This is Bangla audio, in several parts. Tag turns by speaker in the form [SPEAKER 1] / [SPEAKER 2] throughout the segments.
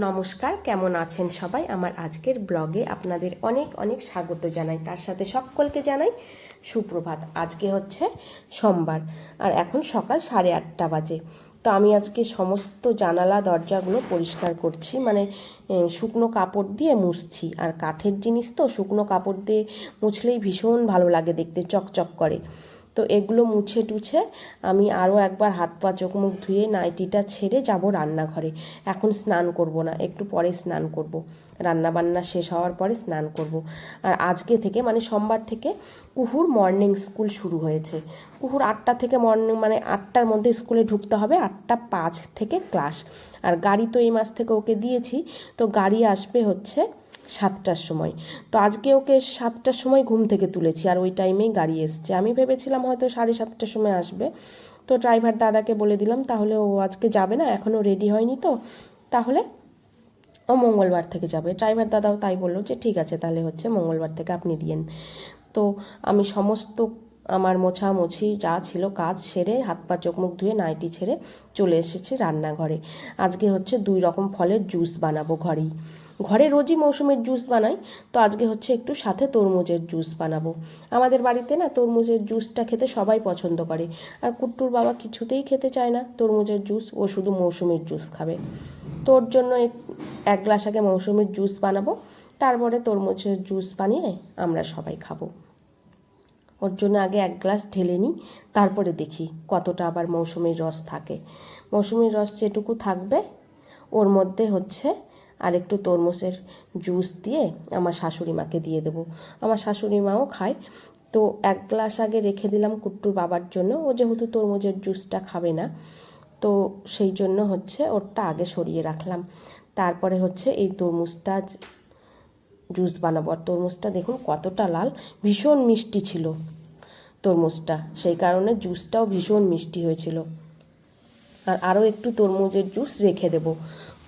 [SPEAKER 1] নমস্কার, কেমন আছেন সবাই? আমার আজকের ব্লগে আপনাদের অনেক অনেক স্বাগত জানাই। তার সাথে সকলকে জানাই সুপ্রভাত। আজকে হচ্ছে সোমবার আর এখন সকাল 8:30 বাজে। তো আমি আজকে সমস্ত জানালা দরজাগুলো পরিষ্কার করছি, মানে শুকনো কাপড় দিয়ে মুছছি। আর কাঠের জিনিস তো শুকনো কাপড় দিয়ে মুছলেই ভীষণ ভালো লাগে দেখতে, চকচক করে। তো এগুলো মুছে টুছে আমি আরও একবার হাত পা চোখ মুখ ধুয়ে নাইটিটা ছেড়ে যাব রান্নাঘরে। এখন স্নান করব না, একটু পরে স্নান করব, রান্না বান্না শেষ হওয়ার পরে স্নান করব। আর আজকে থেকে মানে সোমবার থেকে কুহুর মর্নিং স্কুল শুরু হয়েছে। কুহুর 8টা থেকে মর্নিং, মানে 8টার মধ্যে স্কুলে ঢুকতে হবে, 8টা 5 থেকে ক্লাস। আর গাড়ি তো এই মাস থেকে ওকে দিয়েছি, তো গাড়ি আসবে হচ্ছে 7টার সময়। তো আজকে ওকে 7টার সময় ঘুম থেকে তুলেছি আর ওই টাইমেই গাড়ি এসছে। আমি ভেবেছিলাম হয়তো 7:30টার সময় আসবে। তো ড্রাইভার দাদাকে বলে দিলাম তাহলে ও আজকে যাবে না, এখনও রেডি হয়নি, তো তাহলে ও মঙ্গলবার থেকে যাবে। ড্রাইভার দাদাও তাই বললো যে ঠিক আছে, তাহলে হচ্ছে মঙ্গলবার থেকে আপনি দিয়েন। তো আমি সমস্ত আমার মোছামুছি যা ছিল কাজ সেরে হাত পা চোখ মুখ ধুয়ে নাইটি ছেড়ে চলে এসেছি রান্নাঘরে। আজকে হচ্ছে 2 রকম ফলের জুস বানাবো ঘরেই। ঘরে রোজই মৌসুমের জুস বানাই, তো আজকে হচ্ছে একটু সাথে তরমুজের জুস বানাবো। আমাদের বাড়িতে না তরমুজের জুসটা খেতে সবাই পছন্দ করে, আর কুট্টুর বাবা কিছুতেই খেতে চায় না তরমুজের জুস, ও শুধু মৌসুমের জুস খাবে। তোর জন্য এক গ্লাস আগে মৌসুমের জুস বানাবো, তারপরে তরমুজের জুস বানিয়ে আমরা সবাই খাবো। ওর জন্য আগে 1 গ্লাস ঢেলে নিই, তারপরে দেখি কতটা আবার মৌসুমির রস থাকে। মৌসুমির রস যেটুকু থাকবে ওর মধ্যে হচ্ছে আর একটু তরমুজের জুস দিয়ে আমার শাশুড়ি মাকে দিয়ে দেবো। আমার শাশুড়ি মাও খায়। তো 1 গ্লাস আগে রেখে দিলাম কুট্টুর বাবার জন্য, ও যেহেতু তরমুজের জুসটা খাবে না, তো সেই জন্য হচ্ছে ওরটা আগে সরিয়ে রাখলাম। তারপরে হচ্ছে এই তরমুজটা জুস বানাবো। আর তরমুজটা দেখুন কতটা লাল, ভীষণ মিষ্টি ছিল তরমুজটা, সেই কারণে জুসটাও ভীষণ মিষ্টি হয়েছিল। আর আরও একটু তরমুজের জুস রেখে দেবো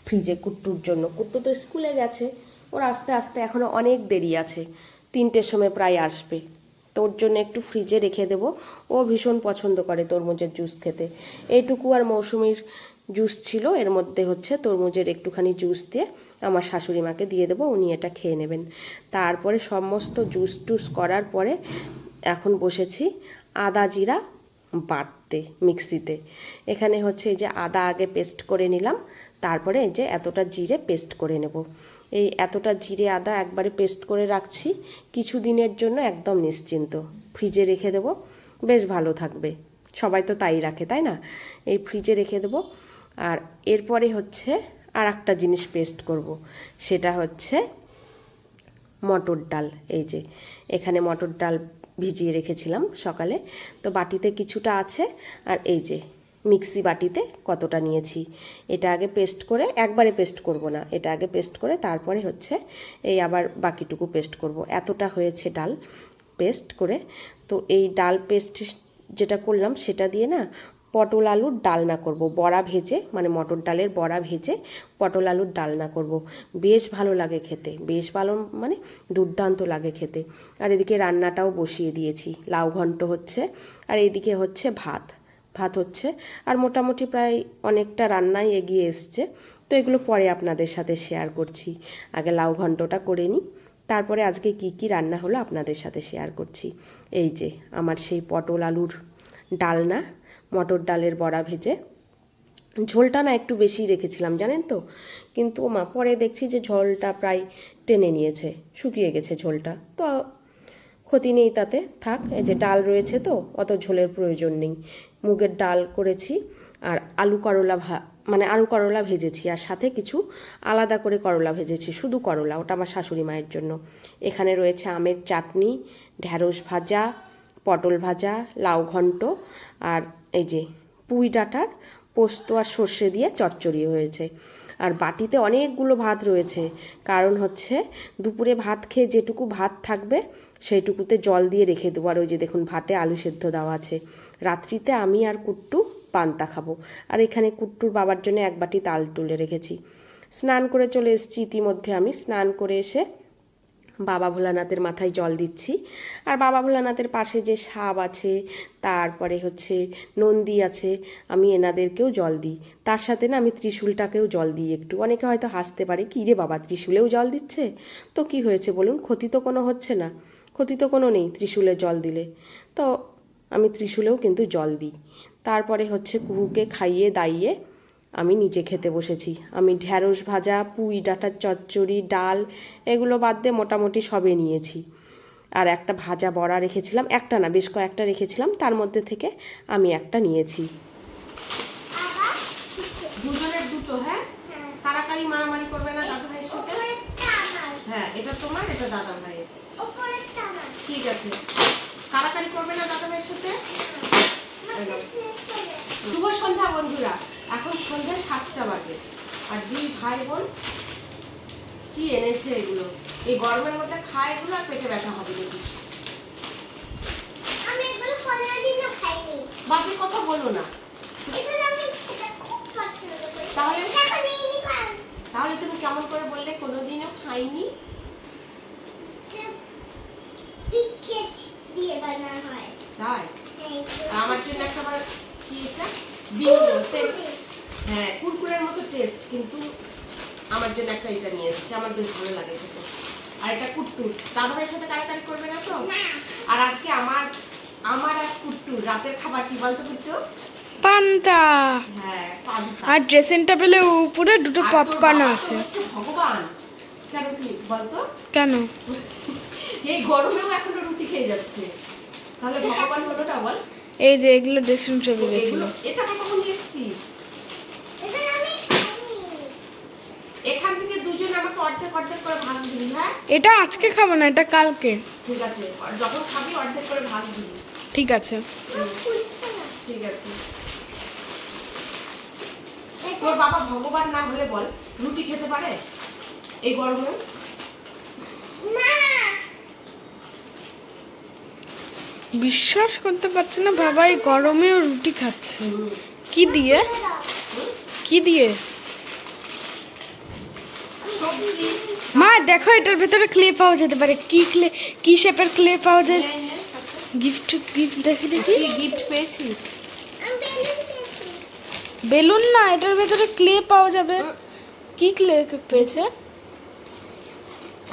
[SPEAKER 1] ফ্রিজে কুট্টুর জন্য। কুট্টু তো স্কুলে গেছে, ওর আস্তে আস্তে এখনও অনেক দেরি আছে, 3টের সময় প্রায় আসবে। তোর জন্য একটু ফ্রিজে রেখে দেবো, ও ভীষণ পছন্দ করে তরমুজের জুস খেতে। এইটুকু আর মৌসুমির জুস ছিল, এর মধ্যে হচ্ছে তরমুজের একটুখানি জুস দিয়ে আমার শাশুড়ি মাকে দিয়ে দেবো, উনি এটা খেয়ে নেবেন। তারপরে সমস্ত জুস টুস করার পরে এখন বসেছি আদা জিরা বাটতে মিক্সিতে। এখানে হচ্ছে এই যে আদা আগে পেস্ট করে নিলাম, তারপরে এই যে এতটা জিরে পেস্ট করে নেব। এই এতটা জিরে আদা একবারে পেস্ট করে রাখছি, কিছু দিনের জন্য একদম নিশ্চিন্ত ফ্রিজে রেখে দেবো, বেশ ভালো থাকবে। সবাই তো তাই রাখে, তাই না? এই ফ্রিজে রেখে দেবো। আর এরপরে হচ্ছে আর একটা জিনিস পেস্ট করব, সেটা হচ্ছে মটর ডাল। এই যে এখানে মটর ডাল ভিজিয়ে রেখেছিলাম সকালে, তো বাটিতে কিছুটা আছে, আর এই যে মিক্সি বাটিতে কতটা নিয়েছি। এটা আগে পেস্ট করে, একবারে পেস্ট করব না, এটা আগে পেস্ট করে তারপরে হচ্ছে এই আবার বাকিটুকু পেস্ট করব। এতটা হয়েছে ডাল পেস্ট করে। তো এই ডাল পেস্ট যেটা করলাম সেটা দিয়ে না পটল আলুর ডালনা করব, বড়া ভেজে, মানে মটর ডালের বড়া ভেজে পটল আলুর ডালনা করব। বেশ ভালো লাগে খেতে, বেশ ভালো মানে দুর্দান্ত লাগে খেতে। আর এদিকে রান্নাটাও বসিয়ে দিয়েছি, লাউ ঘন্ট হচ্ছে, আর এইদিকে হচ্ছে ভাত ভাত হচ্ছে। আর মোটামুটি প্রায় অনেকটা রান্নাই এগিয়ে এসছে, তো এগুলো পরে আপনাদের সাথে শেয়ার করছি। আগে লাউ ঘন্টটা করে নিই, তারপরে আজকে কি কি রান্না হলো আপনাদের সাথে শেয়ার করছি। এই যে আমার সেই পটল আলুর ডালনা, মটর ডালের বড়া ভেজে। ঝোলটা না একটু বেশি রেখেছিলাম জানেন তো, কিন্তু পরে দেখছি যে ঝোলটা প্রায় টেনে নিয়েছে, শুকিয়ে গেছে ঝোলটা, তো ক্ষতি নেই তাতে, থাক। এই যে ডাল রয়েছে তো অত ঝোলের প্রয়োজন নেই। মুগের ডাল করেছি, আর আলু করলা মানে আলু করলা ভেজেছি, আর সাথে কিছু আলাদা করে করলা ভেজেছি, শুধু করলা, ওটা আমার শাশুড়ি মায়ের জন্য। এখানে রয়েছে আমের চাটনি, ঢ্যাঁড়স ভাজা, পটল ভাজা, লাউ ঘন্ট, আর এই যে পুঁই ডাঁটার পোস্ত আর সর্ষে দিয়ে চচ্চড়ি হয়েছে। আর বাটিতে অনেকগুলো ভাত রয়েছে, কারণ হচ্ছে দুপুরে ভাত খেয়ে যেটুকু ভাত থাকবে সেইটুকুতে জল দিয়ে রেখে দেবো। আর ওই যে দেখুন ভাতে আলু সেদ্ধ দেওয়া আছে। রাত্রিতে আমি আর কুট্টু পান্তা খাবো। আর এখানে কুট্টুর বাবার জন্য 1 বাটি তাল তুলে রেখেছি। স্নান করে চলে এসেছি ইতিমধ্যে। আমি স্নান করে এসে বাবা ভোলানাথের মাথায় জল দিচ্ছি। আর বাবা ভোলানাথের পাশে যে সাপ আছে, তারপরে হচ্ছে নন্দী আছে, আমি এনাদেরকেও জল দিই। তার সাথে না আমি ত্রিশূলটাকেও জল দিই একটু। অনেকে হয়তো হাসতে পারে, কী রে বাবা ত্রিশূলেও জল দিচ্ছে, তো কি হয়েছে বলুন, ক্ষতি তো কোনো হচ্ছে না, ক্ষতি তো কোনো নেই ত্রিশূলে জল দিলে। তো আমি ত্রিশূলেও কিন্তু জল দিই। তারপরে হচ্ছে কুহুকে খাইয়ে দাইয়ে আমি নিজে খেতে বসেছি। আমি ঢ্যাঁড়স ভাজা, পুঁই ডাঁটার চচ্চড়ি, ডাল এগুলো বাদ দিয়ে মোটামুটি সবে নিয়েছি। আর একটা ভাজা বড়া রেখেছিলাম, একটা না বেশ কয়েকটা রেখেছিলাম, তার মধ্যে থেকে আমি একটা নিয়েছি। দুজনের দুটো। হ্যাঁ, কারাকারি মারামারি করবে না দাদু ভাইয়ের সাথে। হ্যাঁ, এটা তোমার, এটা দাদা ভাইয়ের। ঠিক আছে, কারাকারি করবে না দাদা ভাইয়ের সাথে। শুভ সন্ধ্যা বন্ধুরা, এখন সন্ধ্যা 7টা বাজে। আর দুই ভাই বোন কি এনেছে এগুলো, এই গরমের মধ্যে খায় এগুলো, আর পেটে ব্যথা হবে দেখিস।
[SPEAKER 2] আমি এগুলো কোনোদিনও খাইনি।
[SPEAKER 1] বাজে কথা বলো না।
[SPEAKER 2] এগুলো আমি খেতে খুব পছন্দ করি।
[SPEAKER 1] তাহলে তুমি কেমন করে বললে কোনোদিনও খাইনি?
[SPEAKER 2] পিকেট দিয়ে বানানো হয়।
[SPEAKER 1] তাই? আমার জন্য একটা বার কি এটা হ্যাঁ, কুরকুরের মতো টেস্ট, কিন্তু আমার জন্য একটা এটা নিয়ে এসেছে, আমার বেশ ভালো লাগে খেতে। আর এটা কুট্টু, দাদা ভাইয়ের সাথে কারাকারি করবে না তো? আর আজকে আমার আর কুট্টু রাতের খাবার কি বলতো কুট্টু?
[SPEAKER 3] পান্তা।
[SPEAKER 1] হ্যাঁ, পান্তা।
[SPEAKER 3] আর ড্রেসিং টেবিলে উপরে দুটো পপকর্ন আছে।
[SPEAKER 1] হচ্ছে ভগবান, কেন কি বলতো?
[SPEAKER 3] কেন?
[SPEAKER 1] এই গরমেও এখনো রুটি খেয়ে যাচ্ছে, তাহলে ভগবান হলো না বল?
[SPEAKER 3] এই যে এগুলো ড্রেসিং টেবিলে ছিল।
[SPEAKER 1] এটা কখন নিয়ে এসেছিস?
[SPEAKER 2] এটা আমি খাইনি।
[SPEAKER 1] এখান থেকে দুজন আমাকে অর্ধেক অর্ধেক করে ভাগ দিবি। হ্যাঁ,
[SPEAKER 3] এটা আজকে খাবো না, এটা কালকে।
[SPEAKER 1] ঠিক আছে, আর যখন খাবি অর্ধেক করে ভাগ দিবি।
[SPEAKER 3] ঠিক আছে।
[SPEAKER 1] ঠিক আছে। তোর বাবা ভগবান না হলে বল রুটি খেতে পারে এই গরমে?
[SPEAKER 2] না,
[SPEAKER 3] বিশ্বাস করতে পারছি না বাবা এই গরমেও রুটি খাচ্ছে। কি দিয়ে? কি দিয়ে? মা দেখো, এটার ভেতরে ক্লে পাওয়া যেতে পারে। কি ক্লে, কি শেপের ক্লে পাওয়া যায়? গিফট দেখি দেখি।
[SPEAKER 1] গিফট পেয়েছিস?
[SPEAKER 2] আমি বেলুন পেয়েছি।
[SPEAKER 3] বেলুন না, এটার ভেতরে ক্লে পাওয়া যাবে। কি ক্লে পেয়েছে?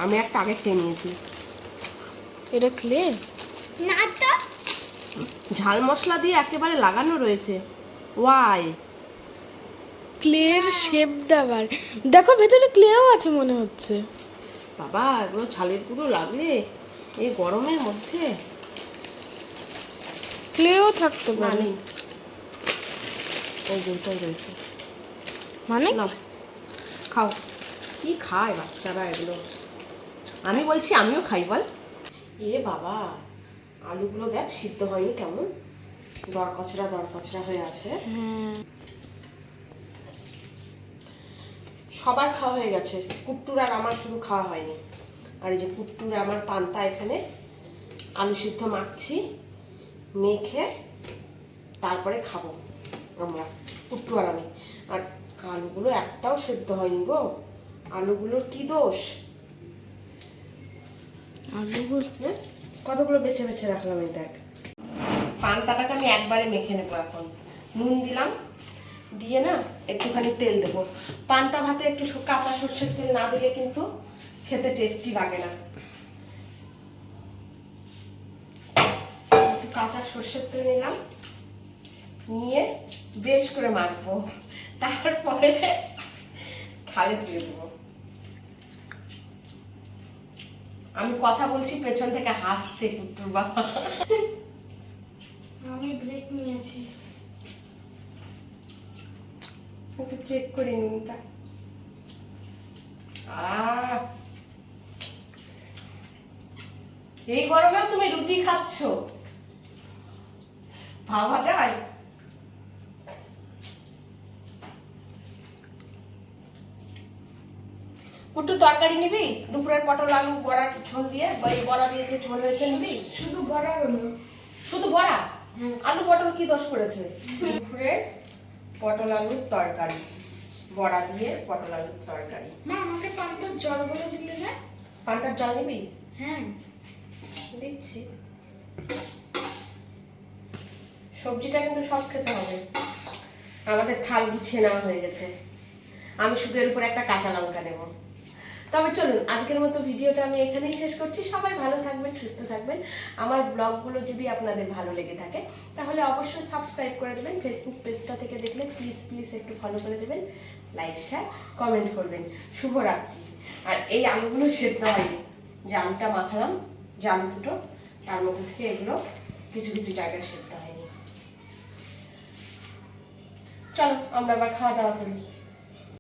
[SPEAKER 1] আমি একটা আগে খেয়ে নিয়েছি।
[SPEAKER 3] এটা ক্লে
[SPEAKER 2] না তো,
[SPEAKER 1] ঝাল মশলা দিয়ে একেবারে লাগানো রয়েছে। ওয়াই?
[SPEAKER 3] ক্লের শেপ দেওয়ার। দেখো ভেতরে ক্লেও আছে মনে হচ্ছে।
[SPEAKER 1] বাবা এগুলো ঝালের পুরো লাগলে এই গরমের মধ্যে।
[SPEAKER 3] ক্লেও থাকতে পারে।
[SPEAKER 1] নেই, ওই দুটোই রয়েছে।
[SPEAKER 3] মানে
[SPEAKER 1] নাও খাও। কি খায় বাচ্চারা এগুলো? আমি বলছি আমিও খাই বল। এ বাবা, আলুগুলো দেখ সিদ্ধ হয়নি, কেমন দরকচরা হয়ে আছে।
[SPEAKER 3] হ্যাঁ,
[SPEAKER 1] সবার খাওয়া হয়ে গেছে, কুট্টুর আর আমার শুধু খাওয়া হয়নি। আর এই যে কুট্টুর আমার পান্তা, এখানে আলু সিদ্ধ মাখছি, মেখে তারপরে খাবো আমরা, কুট্টু আর আমি। আর আলুগুলো একটাও সেদ্ধ হয়নি গো, আলুগুলোর কি দোষ?
[SPEAKER 3] আলুগুলো
[SPEAKER 1] কতগুলো বেছে বেছে রাখলাম, এই দেখ। পান্তাটাকে আমি একবারে মেখে নেবো এখন। নুন দিলাম, দিয়ে না একটুখানি তেল দেবো। পান্তা ভাতে একটু কাঁচা সর্ষের তেল না দিলে কিন্তু খেতে টেস্টি লাগে না। একটু কাঁচা সর্ষের তেল নিলাম, নিয়ে বেশ করে মাখবো, তারপরে থালে তুলে দেবো। আমি কথা বলছি, পেছন থেকে হাসছে কুট্টুর বাবা।
[SPEAKER 3] আমি ব্রেক নিয়েছি।
[SPEAKER 1] একটু চেক করে নুনটা। এই গরমেও তুমি রুটি খাচ্ছ, ভাবা যায়? কুট্টু তরকারি নিবি? দুপুরের পটল আলু বড়ার ঝোল দিয়ে, বড়া দিয়ে যে ঝোল হয়েছে নিবি?
[SPEAKER 3] শুধু বড়া হলো।
[SPEAKER 1] শুধু বড়া? আলু পটল কি দোষ করেছে? দুপুরে পটল আলুর তরকারি, বড়া দিয়ে পটল আলুর তরকারি।
[SPEAKER 3] মা আমাকে পান্তার জলগুলো দিলে না?
[SPEAKER 1] পান্তার জল নিবি?
[SPEAKER 3] হ্যাঁ
[SPEAKER 1] দিচ্ছি। সবজিটা কিন্তু সব খেতে হবে। আমাদের থাল গুছিয়ে নেওয়া হয়ে গেছে, আমি শুধু এর উপর একটা কাঁচা লঙ্কা নেব। তবে চলুন, আজকের মতো ভিডিওটা আমি এখানেই শেষ করছি। সবাই ভালো থাকবেন, সুস্থ থাকবেন। আমার ব্লগগুলো যদি আপনাদের ভালো লেগে থাকে তাহলে অবশ্যই সাবস্ক্রাইব করে দেবেন। ফেসবুক পেজটা থেকে দেখলে প্লিজ প্লিজ একটু ফলো করে দেবেন, লাইক শেয়ার কমেন্ট করবেন। শুভরাত্রি। আর এই আলুগুলো সেদ্ধ হয়নি, যে আলুটা মাখালাম, যে আলু দুটো, তার মধ্যে থেকে এগুলো কিছু কিছু জায়গায় সেদ্ধ হয়নি। চলো আমরা আবার খাওয়া দাওয়া করি।